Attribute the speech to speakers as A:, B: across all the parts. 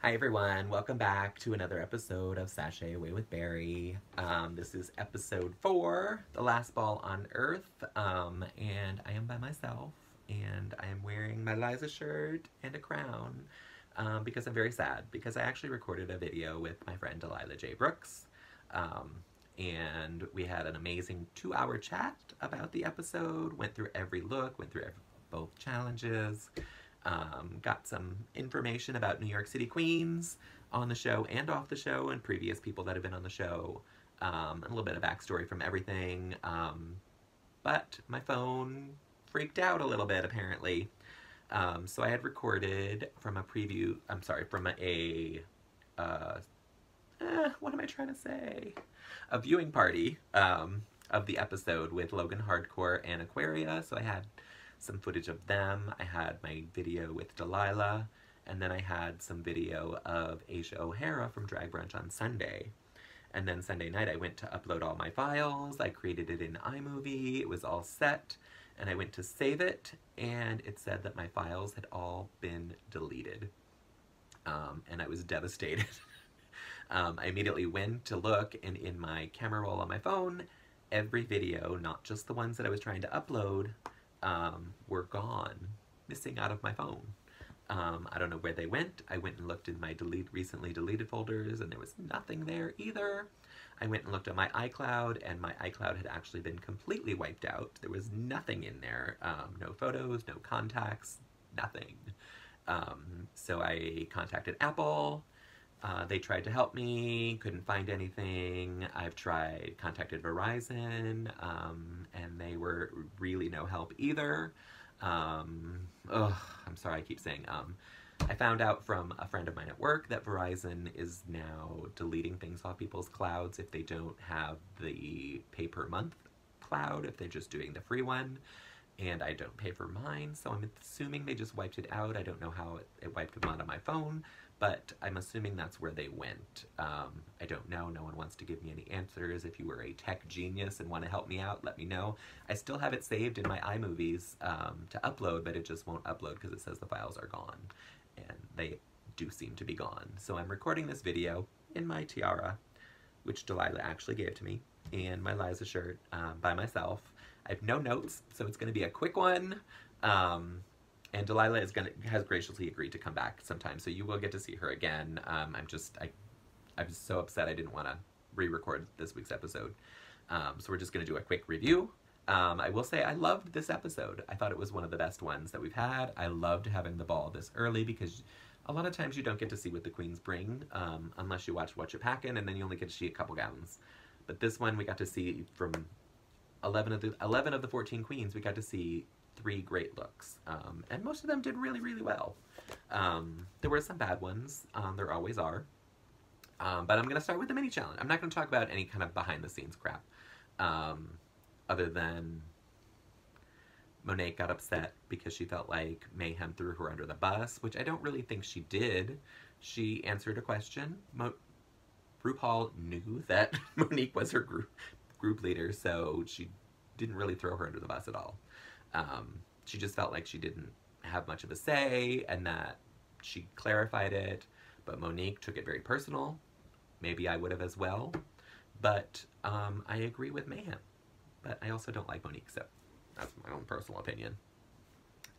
A: Hi everyone, welcome back to another episode of Sashay Away with Barry. This is episode 4, The Last Ball on Earth, and I am by myself, and I am wearing my Liza shirt and a crown, because I'm very sad, because I actually recorded a video with my friend Delilah J. Brooks, and we had an amazing 2-hour chat about the episode, went through every look, went through both challenges, got some information about New York City Queens on the show and off the show and previous people that have been on the show. A little bit of backstory from everything. But my phone freaked out a little bit apparently. So I had recorded from a preview, what am I trying to say? A viewing party of the episode with Logan Hardcore and Aquaria. So I had some footage of them. I had my video with Delilah, and then I had some video of Asia O'Hara from Drag Brunch on Sunday. And then Sunday night I went to upload all my files. I created it in iMovie. It was all set, and I went to save it, and it said that my files had all been deleted. And I was devastated. I immediately went to look, and in my camera roll on my phone, every video, not just the ones that I was trying to upload, were gone, missing out of my phone. I don't know where they went. I went and looked in my recently deleted folders, and there was nothing there either. I went and looked at my iCloud, and my iCloud had actually been completely wiped out. There was nothing in there. No photos, no contacts, nothing. So I contacted Apple. They tried to help me, couldn't find anything. I've contacted Verizon, and they were really no help either. I'm sorry, I keep saying I found out from a friend of mine at work that Verizon is now deleting things off people's clouds if they don't have the pay per month cloud, if they're just doing the free one. And I don't pay for mine, so I'm assuming they just wiped it out. I don't know how it wiped them out on my phone, but I'm assuming that's where they went. I don't know. No one wants to give me any answers. If you were a tech genius and want to help me out, let me know. I still have it saved in my iMovies to upload, but it just won't upload because it says the files are gone. And they do seem to be gone. So I'm recording this video in my tiara, which Delilah actually gave to me, and my Liza shirt by myself. I have no notes, so it's going to be a quick one. And Delilah has graciously agreed to come back sometime, so you will get to see her again. I'm so upset I didn't want to re-record this week's episode. So we're just going to do a quick review. I will say I loved this episode. I thought it was one of the best ones that we've had. I loved having the ball this early because a lot of times you don't get to see what the queens bring unless you watch What You Packin', and then you only get to see a couple gowns. But this one we got to see from 11 of the 14 queens, we got to see 3 great looks. And most of them did really, really well. There were some bad ones. There always are. But I'm going to start with the mini challenge. I'm not going to talk about any kind of behind the scenes crap. Other than Monet got upset because she felt like Mayhem threw her under the bus, which I don't really think she did. She answered a question. RuPaul knew that Monique was her group leader, so she didn't really throw her under the bus at all. She just felt like she didn't have much of a say, and that she clarified it, but Monique took it very personal. Maybe I would have as well, but I agree with Mayhem. But I also don't like Monique, so that's my own personal opinion.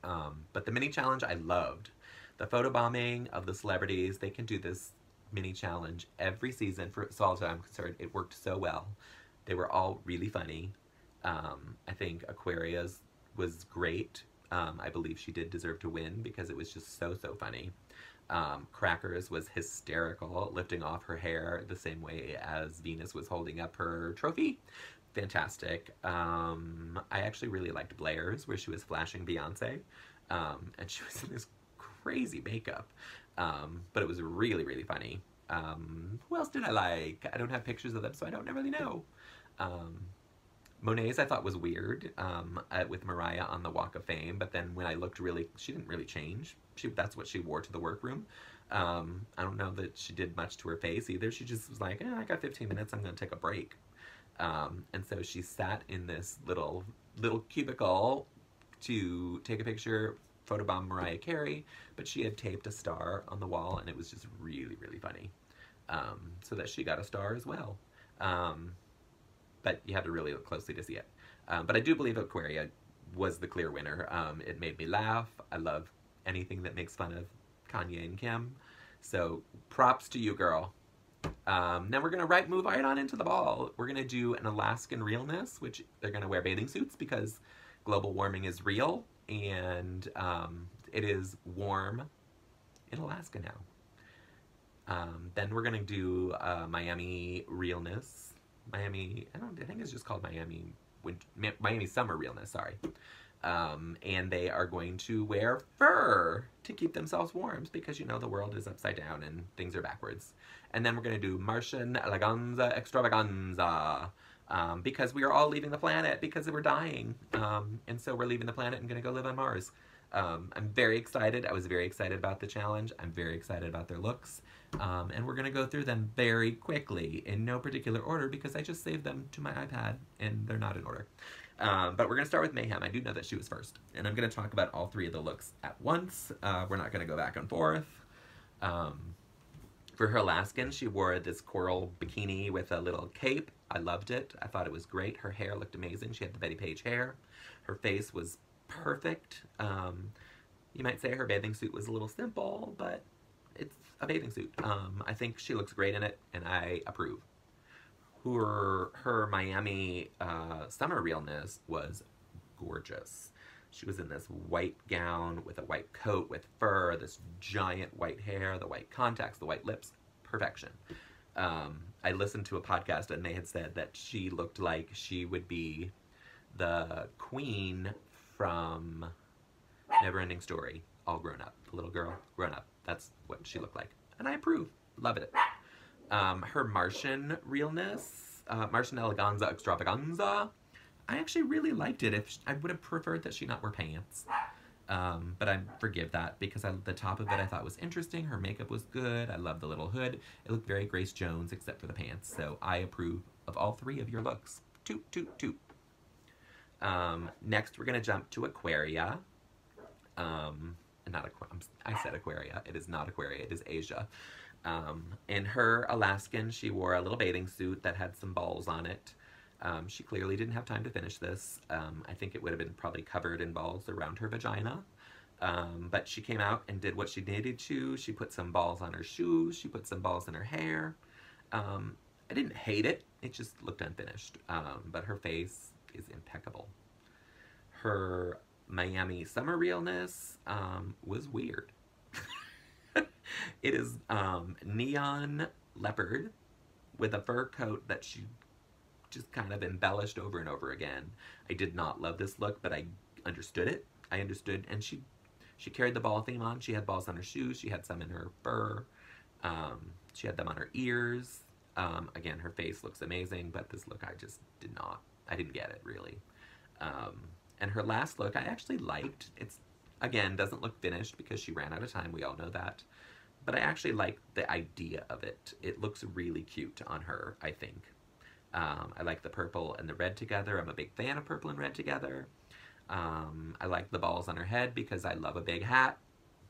A: But the mini challenge I loved. The photobombing of the celebrities, they can do this mini challenge every season, for as far as I'm concerned. It worked so well. They were all really funny. I think Aquaria's was great. I believe she did deserve to win because it was just so I Crackers was hysterical, lifting off her hair the same way as Venus was holding up her trophy. Fantastic. I actually really liked Blair's, where she was flashing Beyonce, and she was in this crazy makeup, but it was really, really funny. Who else did I like? I don't have pictures of them, so I don't really know. Monet's I thought was weird, with Mariah on the Walk of Fame, but then when I looked she didn't really change. That's what she wore to the workroom. I don't know that she did much to her face either. She just was like, I got 15 minutes, I'm gonna take a break. And so she sat in this little cubicle to take a picture photobomb Mariah Carey, but she had taped a star on the wall, and it was just really, really funny. So that she got a star as well. But you had to really look closely to see it. But I do believe Aquaria was the clear winner. It made me laugh. I love anything that makes fun of Kanye and Kim. So props to you, girl. Now we're going to move right on into the ball. We're going to do an Alaskan Realness, which they're going to wear bathing suits because global warming is real, and it is warm in Alaska now. Then we're going to do Miami Realness. I think it's just called Miami Summer Realness, sorry. And they are going to wear fur to keep themselves warm because, you know, the world is upside down and things are backwards. And then we're going to do Martian Eleganza Extravaganza because we are all leaving the planet because we're dying. And so we're leaving the planet and going to go live on Mars. I'm very excited. I was very excited about the challenge. I'm very excited about their looks. And we're going to go through them very quickly in no particular order because I just saved them to my iPad and they're not in order. But we're going to start with Mayhem. I do know that she was first. And I'm going to talk about all three of the looks at once. We're not going to go back and forth. For her Alaskan, she wore this coral bikini with a little cape. I loved it. I thought it was great. Her hair looked amazing. She had the Betty Page hair. Her face was perfect. You might say her bathing suit was a little simple, but it's a bathing suit. I think she looks great in it, and I approve. Her Miami Summer Realness was gorgeous. She was in this white gown with a white coat with fur, this giant white hair, the white contacts, the white lips. Perfection. I listened to a podcast and they had said that she looked like she would be the queen from Neverending Story, all grown up. The little girl, grown up. That's what she looked like. And I approve. Love it. Her Martian Realness, Martian Eleganza Extravaganza, I actually really liked it. I would have preferred that she not wear pants. But I forgive that because the top of it I thought was interesting. Her makeup was good. I love the little hood. It looked very Grace Jones except for the pants. So I approve of all three of your looks. Toot, toot, toot. Next we're going to jump to Aquaria. I said Aquaria. It is not Aquaria. It is Asia. In her Alaskan, she wore a little bathing suit that had some balls on it. She clearly didn't have time to finish this. I think it would have been probably covered in balls around her vagina. But she came out and did what she needed to. She put some balls on her shoes. She put some balls in her hair. I didn't hate it. It just looked unfinished. But her face is impeccable. Her Miami Summer Realness was weird. It is neon leopard with a fur coat that she just kind of embellished over and over again. I did not love this look, but I understood it. I understood, and she carried the ball theme on. She had balls on her shoes. She had some in her fur. She had them on her ears. Again, her face looks amazing, but this look I just did not. I didn't get it, really. And her last look I actually liked. It's, again, doesn't look finished because she ran out of time. We all know that. But I actually like the idea of it. It looks really cute on her, I think. I like the purple and the red together. I'm a big fan of purple and red together. I like the balls on her head because I love a big hat.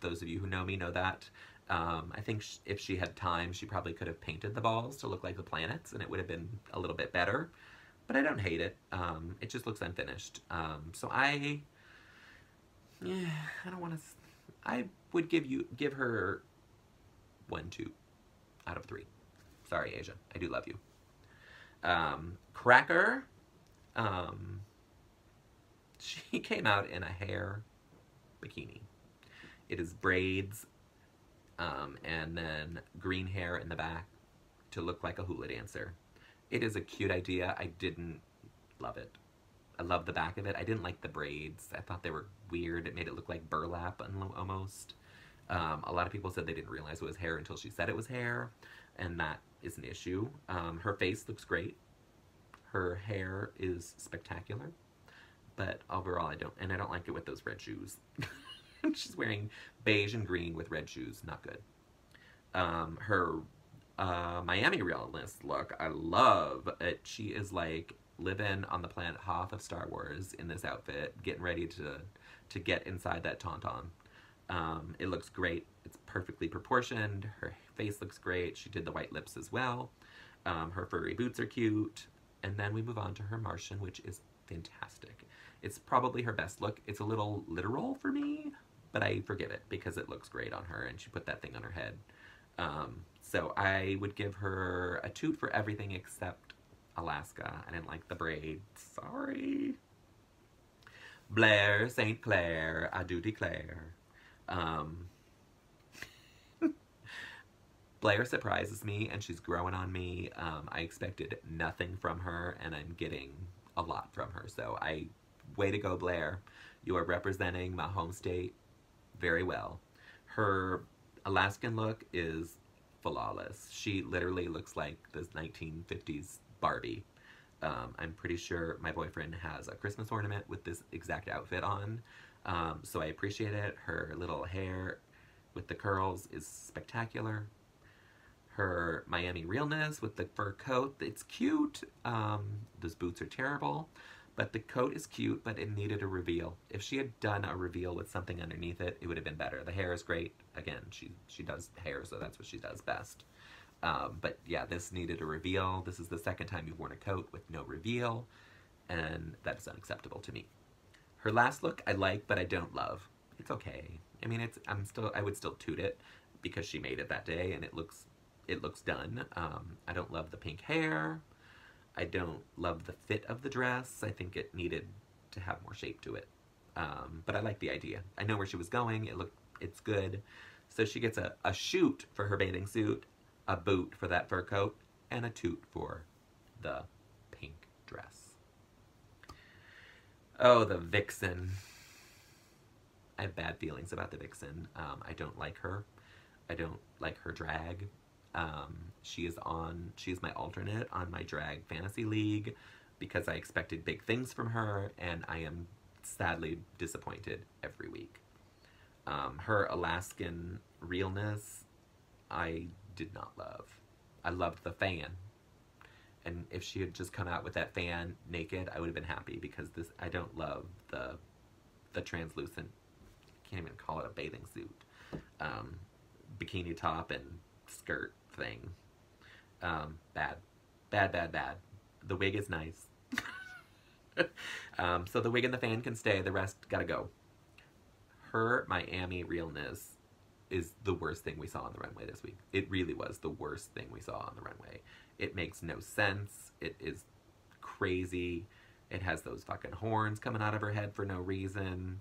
A: Those of you who know me know that. I think if she had time, she probably could have painted the balls to look like the planets, and it would have been a little bit better. But I don't hate it. It just looks unfinished. So I don't want to. I would give her 1, 2 out of 3. Sorry, Asia. I do love you. Cracker. She came out in a hair bikini. It is braids, and then green hair in the back to look like a hula dancer. It is a cute idea. I didn't love it. I love the back of it. I didn't like the braids. I thought they were weird. It made it look like burlap almost. A lot of people said they didn't realize it was hair until she said it was hair, and that is an issue. Her face looks great. Her hair is spectacular, but overall I don't like it with those red shoes. She's wearing beige and green with red shoes. Not good. Her Miami Realness look, I love it. She is like living on the planet Hoth of Star Wars in this outfit, getting ready to to get inside that tauntaun. It looks great. It's perfectly proportioned. Her face looks great. She did the white lips as well. Her furry boots are cute. And then we move on to her Martian, which is fantastic. It's probably her best look. It's a little literal for me, but I forgive it because it looks great on her and she put that thing on her head. So I would give her a toot for everything except Alaska. I didn't like the braids. Sorry. Blair St. Clair, I do declare. Blair surprises me and she's growing on me. I expected nothing from her and I'm getting a lot from her. So way to go, Blair. You are representing my home state very well. Her Alaskan look is flawless. She literally looks like this 1950s Barbie. I'm pretty sure my boyfriend has a Christmas ornament with this exact outfit on. So I appreciate it. Her little hair with the curls is spectacular. Her Miami Realness with the fur coat, it's cute. Those boots are terrible. But the coat is cute, but it needed a reveal. If she had done a reveal with something underneath it, it would have been better. The hair is great. Again, she does hair, so that's what she does best. But yeah, this needed a reveal. This is the second time you've worn a coat with no reveal, and that is unacceptable to me. Her last look I like, but I don't love. It's okay. I mean, I would still toot it because she made it that day, and it looks done. I don't love the pink hair. I don't love the fit of the dress. I think it needed to have more shape to it. But I like the idea. I know where she was going. It's good. So she gets a shoot for her bathing suit, a boot for that fur coat, and a toot for the pink dress. Oh, the Vixen. I have bad feelings about the Vixen. I don't like her. I don't like her drag. She is my alternate on my drag fantasy league because I expected big things from her and I am sadly disappointed every week. Her Alaskan Realness, I did not love. I loved the fan. And if she had just come out with that fan naked, I would have been happy because I don't love the translucent, can't even call it a bathing suit, bikini top and skirt thing. Bad. The wig is nice. So the wig and the fan can stay, the rest gotta go. Her Miami Realness is the worst thing we saw on the runway this week. It really was the worst thing we saw on the runway. It makes no sense. It is crazy. It has those fucking horns coming out of her head for no reason.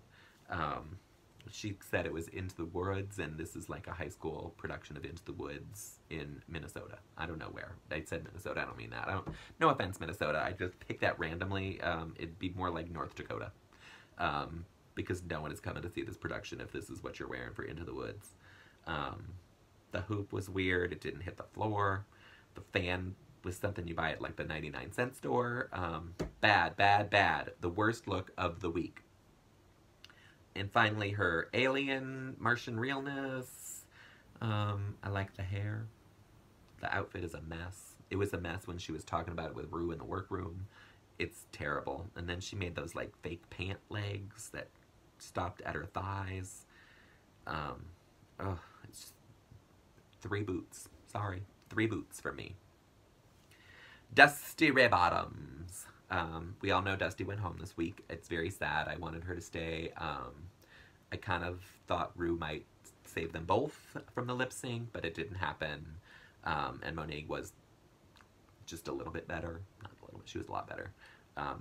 A: She said it was Into the Woods, and this is like a high school production of Into the Woods in Minnesota. I don't know where. I said Minnesota. I don't mean that. No offense, Minnesota. I just picked that randomly. It'd be more like North Dakota. Because no one is coming to see this production if this is what you're wearing for Into the Woods. The hoop was weird. It didn't hit the floor. The fan was something you buy at like the 99-cent store. Bad. The worst look of the week. And finally, her alien Martian Realness. I like the hair. The outfit is a mess. It was a mess when she was talking about it with Rue in the workroom. It's terrible. And then she made those like fake pant legs that stopped at her thighs. It's 3 boots. Sorry. 3 boots for me. Dusty Ray Bottoms. We all know Dusty went home this week. It's very sad. I wanted her to stay. I kind of thought Rue might save them both from the lip sync, but it didn't happen. And Monique was just a little bit better. Not a little bit, she was a lot better.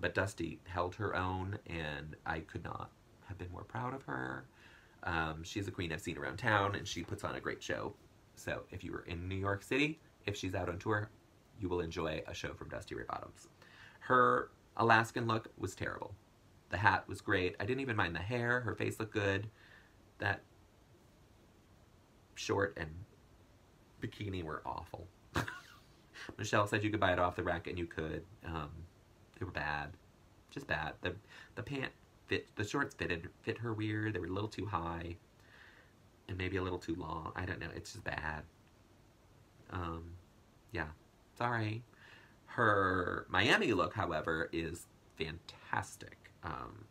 A: But Dusty held her own, and I could not have been more proud of her. She's a queen I've seen around town, and she puts on a great show. So if you were in New York City, if she's out on tour, you will enjoy a show from Dusty Ray Bottoms. Her Alaskan look was terrible. The hat was great. I didn't even mind the hair. Her face looked good. That short and bikini were awful. Michelle said you could buy it off the rack, and you could. They were bad. Just bad. The pant fit, the shorts fit her weird. They were a little too high. And maybe a little too long. I don't know. It's just bad. Yeah. Sorry. Her Miami look, however, is fantastic.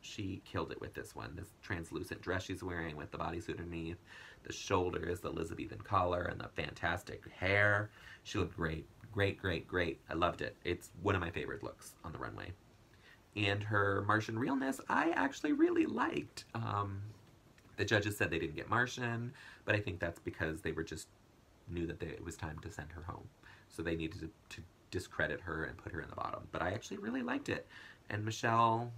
A: She killed it with this one. This translucent dress she's wearing with the bodysuit underneath, the shoulders, the Elizabethan collar, and the fantastic hair. She looked great. Great, great, great. I loved it. It's one of my favorite looks on the runway. And her Martian realness, I actually really liked. The judges said they didn't get Martian, but I think that's because they were just knew that it was time to send her home. So they needed to discredit her and put her in the bottom. But I actually really liked it. And Michelle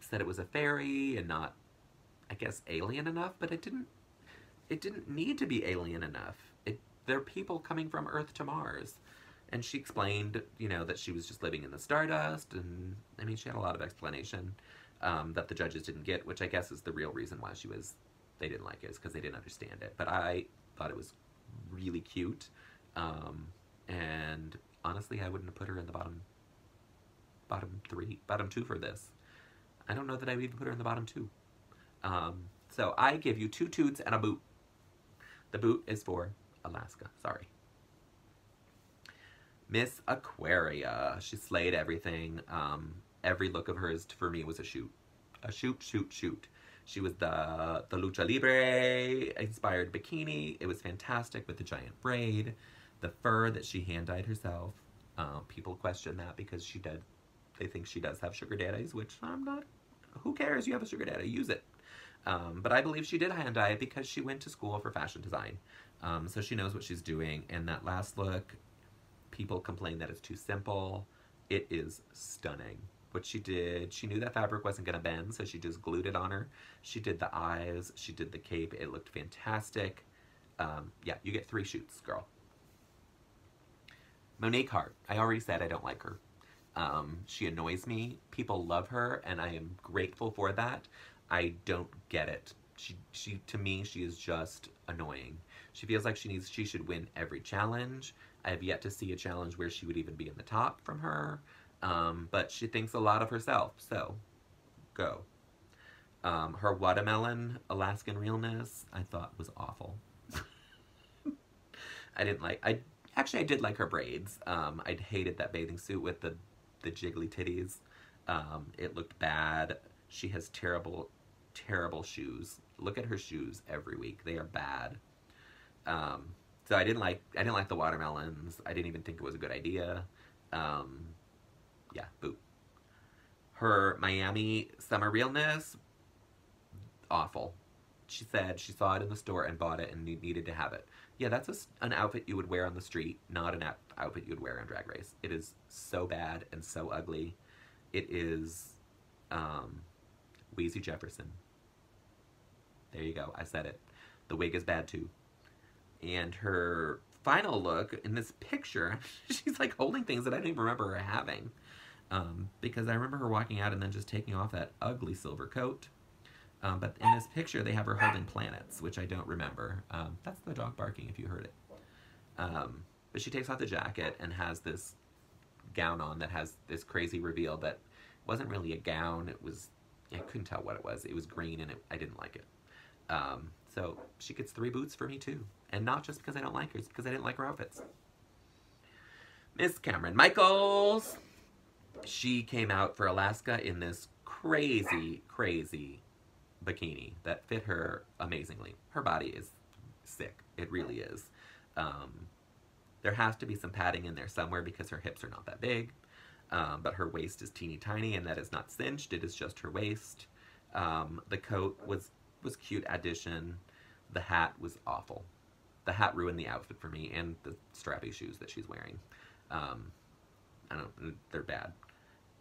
A: said it was a fairy and not, I guess, alien enough, but it didn't need to be alien enough. They're people coming from Earth to Mars. And she explained, you know, that she was just living in the stardust, and I mean, she had a lot of explanation that the judges didn't get, which I guess is the real reason why they didn't like it, is because they didn't understand it. But I thought it was really cute, and honestly, I wouldn't have put her in the bottom two for this. I don't know that I would even put her in the bottom two. So I give you 2 toots and a boot. The boot is for Alaska. Sorry. Miss Aquaria. She slayed everything. Every look of hers, for me, was a shoot. A shoot, shoot, shoot. She was the Lucha Libre inspired bikini. It was fantastic with the giant braid. The fur that she hand-dyed herself. People question that because they think she does have sugar daddies, which I'm not. Who cares? You have a sugar daddy. Use it. But I believe she did hand-dye it because she went to school for fashion design. So she knows what she's doing. And that last look, people complain that it's too simple. It is stunning. What she did, she knew that fabric wasn't going to bend, so she just glued it on her. She did the eyes. She did the cape. It looked fantastic. Yeah, you get 3 shoots, girl. Monique Hart. I already said I don't like her. She annoys me. People love her, and I am grateful for that. I don't get it. She to me, she is just annoying. She feels like she should win every challenge. I have yet to see a challenge where she would even be in the top from her. But she thinks a lot of herself, so go. Her watermelon Alaskan realness, I thought was awful. I did like her braids. I hated that bathing suit with the jiggly titties. It looked bad. She has terrible, terrible shoes. Look at her shoes every week. They are bad. So I didn't like the watermelons. I didn't even think it was a good idea. Yeah, boo. Her Miami summer realness, awful. She said she saw it in the store and bought it and needed to have it. Yeah, that's an outfit you would wear on the street, not an outfit you would wear on Drag Race. It is so bad and so ugly. It is Wheezy Jefferson. There you go. I said it. The wig is bad too. And her final look in this picture, she's like holding things that I don't even remember her having. Because I remember her walking out and then just taking off that ugly silver coat. But in this picture, they have her holding planets, which I don't remember. That's the dog barking if you heard it. But she takes off the jacket and has this gown on that has this crazy reveal that wasn't really a gown. I couldn't tell what it was. It was green and I didn't like it. So she gets 3 boots for me too. And not just because I don't like her, it's because I didn't like her outfits. Miss Cameron Michaels. She came out for Alaska in this crazy, crazy bikini that fit her amazingly. Her body is sick. It really is. There has to be some padding in there somewhere because her hips are not that big. But her waist is teeny tiny, and that is not cinched. It is just her waist. The coat was cute addition. The hat was awful. The hat ruined the outfit for me, and the strappy shoes that she's wearing. They're bad.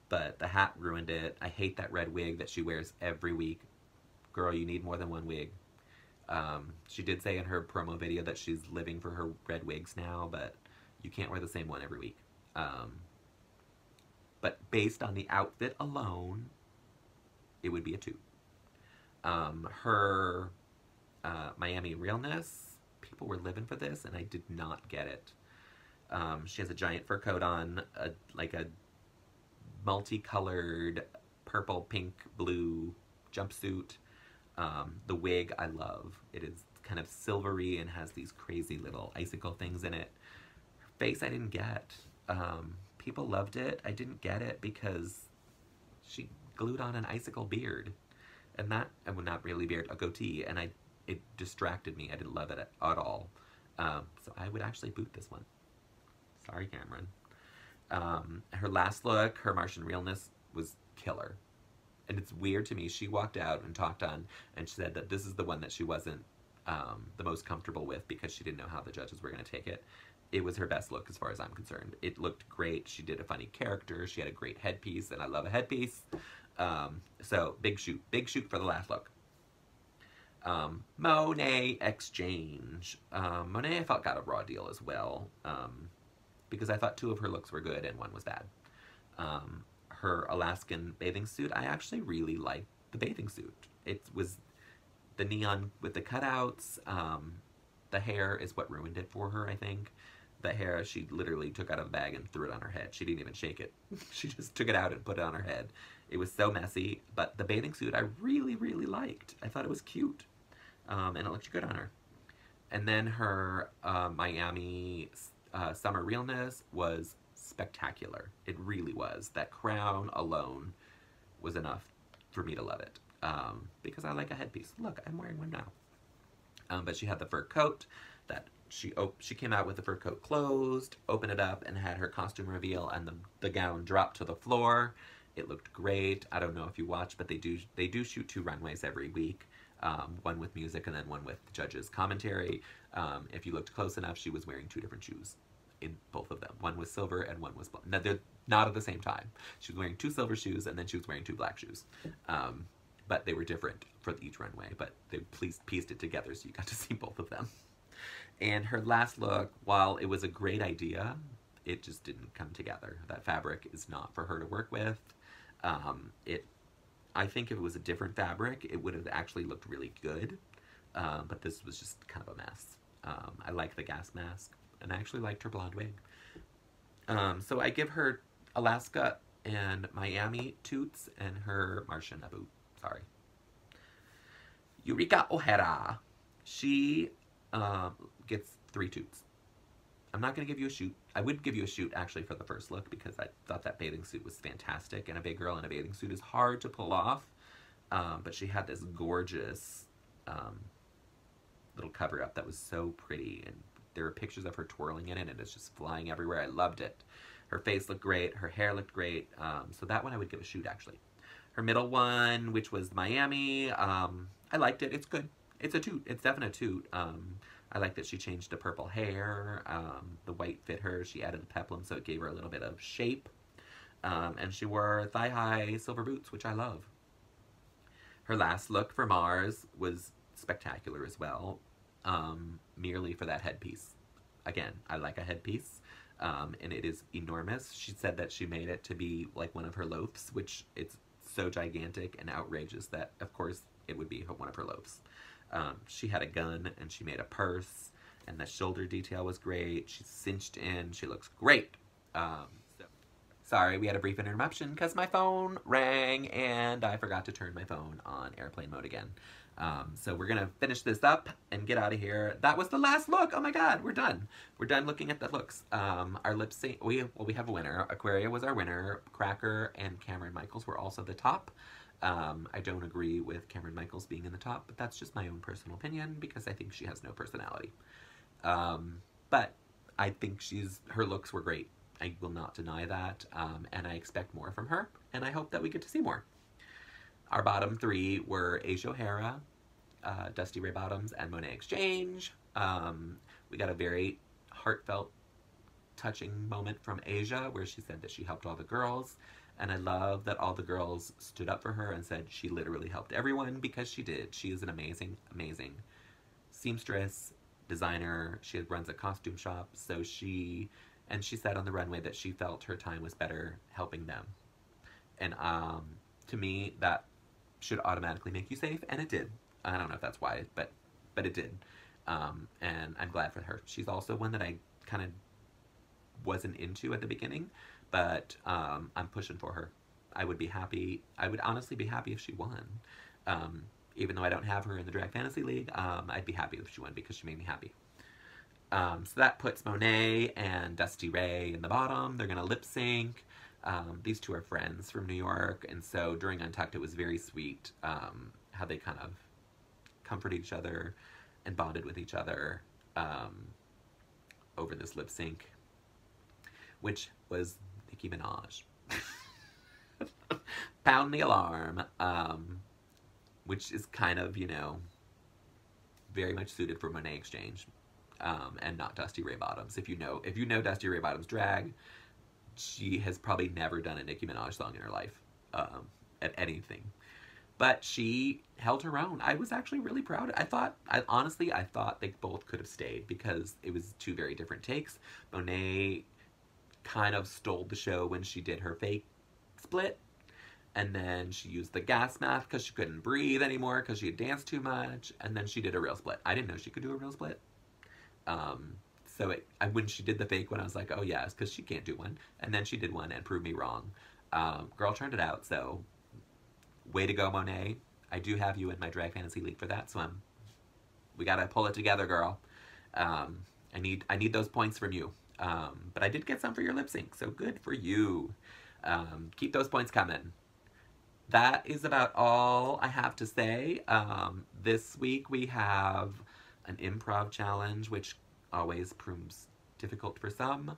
A: But the hat ruined it. I hate that red wig that she wears every week. Girl, you need more than one wig. She did say in her promo video that she's living for her red wigs now, but you can't wear the same one every week. But based on the outfit alone, it would be a 2. Her Miami realness, people were living for this, and I did not get it. She has a giant fur coat on, like a multicolored purple, pink, blue jumpsuit. The wig I love. It is kind of silvery and has these crazy little icicle things in it. Her face I didn't get. People loved it. I didn't get it because glued on an icicle beard. And that, well, not really beard, a goatee, and it distracted me. I didn't love it at all. So I would actually boot this one. Sorry, Cameron. Her last look, her Martian Realness, was killer. And it's weird to me. She walked out and talked on, and she said that this is the one that she wasn't the most comfortable with because she didn't know how the judges were going to take it. It was her best look as far as I'm concerned. It looked great. She did a funny character. She had a great headpiece, and I love a headpiece. So big shoot for the last look. Monet Exchange. Monet I felt got a raw deal as well, because I thought 2 of her looks were good and 1 was bad. Her Alaskan bathing suit, I actually really liked the bathing suit. It was the neon with the cutouts. The hair is what ruined it for her, I think. The hair, she literally took out of the bag and threw it on her head. She didn't even shake it. She just took it out and put it on her head. It was so messy, but the bathing suit I really, really liked. I thought it was cute, and it looked good on her. And then her Miami Summer Realness was spectacular. It really was. That crown alone was enough for me to love it, because I like a headpiece. Look, I'm wearing one now. But she had the fur coat that she came out with the fur coat closed, opened it up, and had her costume reveal, and the gown dropped to the floor. It looked great. I don't know if you watch, but they do shoot 2 runways every week, one with music and then one with judges' commentary. If you looked close enough, she was wearing 2 different shoes in both of them. One was silver and one was black. Now, they're not at the same time. She was wearing 2 silver shoes and then she was wearing 2 black shoes. But they were different for each runway, but they pieced it together so you got to see both of them. And her last look, while it was a great idea, it just didn't come together. That fabric is not for her to work with. I think if it was a different fabric, it would have actually looked really good. But this was just kind of a mess. I like the gas mask, and I actually liked her blonde wig. So I give her Alaska and Miami toots and her Martian a boot. Sorry. Eureka O'Hara. She gets 3 toots. I'm not going to give you a shoot. I would give you a shoot, actually, for the first look, because I thought that bathing suit was fantastic, and a big girl in a bathing suit is hard to pull off. But she had this gorgeous little cover-up that was so pretty, and there were pictures of her twirling in it, and it's just flying everywhere. I loved it. Her face looked great. Her hair looked great. So that one I would give a shoot, actually. Her middle one, which was Miami, I liked it. It's good. It's a toot. It's definitely a toot. I like that she changed to purple hair. The white fit her. She added the peplum, so it gave her a little bit of shape. And she wore thigh-high silver boots, which I love. Her last look for Mars was spectacular as well, merely for that headpiece. Again, I like a headpiece, and it is enormous. She said that she made it to be like one of her loaves, which it's so gigantic and outrageous that, of course, it would be one of her loaves. She had a gun, and she made a purse, and the shoulder detail was great. She's cinched in. She looks great. Sorry, we had a brief interruption because my phone rang, and I forgot to turn my phone on airplane mode again. So we're going to finish this up and get out of here. That was the last look. Oh my god, we're done. We're done looking at the looks. Our lip sync, we have a winner. Aquaria was our winner. Cracker and Cameron Michaels were also the top. I don't agree with Cameron Michaels being in the top, but that's just my own personal opinion because I think she has no personality. But I think her looks were great. I will not deny that, and I expect more from her, and I hope that we get to see more. Our bottom 3 were Asia O'Hara, Dusty Ray Bottoms, and Monet Exchange. We got a very heartfelt, touching moment from Asia where she said that she helped all the girls, and I love that all the girls stood up for her and said she literally helped everyone, because she did. She is an amazing, amazing seamstress, designer. She runs a costume shop, so she said on the runway that she felt her time was better helping them. And to me, that should automatically make you safe, and it did. I don't know if that's why, but it did. And I'm glad for her. She's also one that I kind of wasn't into at the beginning, but I'm pushing for her. I would be happy. I would honestly be happy if she won. Even though I don't have her in the Drag Fantasy League, I'd be happy if she won because she made me happy. So that puts Monet and Dusty Ray in the bottom. They're going to lip sync. These two are friends from New York, and so during Untucked, it was very sweet how they kind of comforted each other and bonded with each other over this lip sync, which was Nicki Minaj. Pound the alarm, which is kind of, you know, very much suited for Monet Exchange, and not Dusty Ray Bottoms. If you know Dusty Ray Bottoms drag, she has probably never done a Nicki Minaj song in her life, at anything. But she held her own. I was actually really proud. Honestly, I thought they both could have stayed because it was two very different takes. Monet kind of stole the show when she did her fake split. And then she used the gas mask because she couldn't breathe anymore because she had danced too much. And then she did a real split. I didn't know she could do a real split. When she did the fake one, I was like, oh yes, because she can't do one. And then she did one and proved me wrong. Girl turned it out, so way to go, Monet. I do have you in my Drag Fantasy League for that, so we gotta pull it together, girl. I need those points from you. But I did get some for your lip sync, so good for you. Keep those points coming. That is about all I have to say. This week we have an improv challenge, which always proves difficult for some.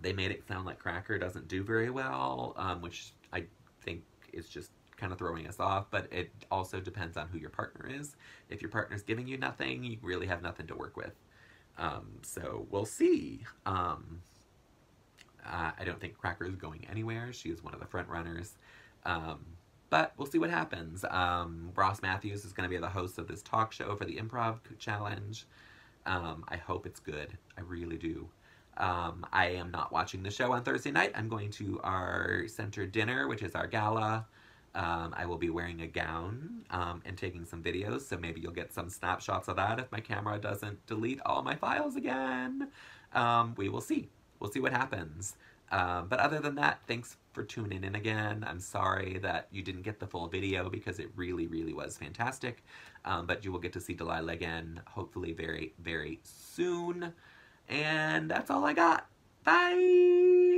A: They made it sound like Cracker doesn't do very well, which I think is just kind of throwing us off, but it also depends on who your partner is. If your partner's giving you nothing, you really have nothing to work with. So we'll see. I don't think Cracker is going anywhere. She is one of the front runners. But we'll see what happens. Ross Matthews is going to be the host of this talk show for the Improv Challenge. I hope it's good. I really do. I am not watching the show on Thursday night. I'm going to our center dinner, which is our gala. I will be wearing a gown and taking some videos, so maybe you'll get some snapshots of that if my camera doesn't delete all my files again. We will see. We'll see what happens. But other than that, thanks for tuning in again. I'm sorry that you didn't get the full video because it really, really was fantastic. But you will get to see Delilah again, hopefully very, very soon. And that's all I got. Bye!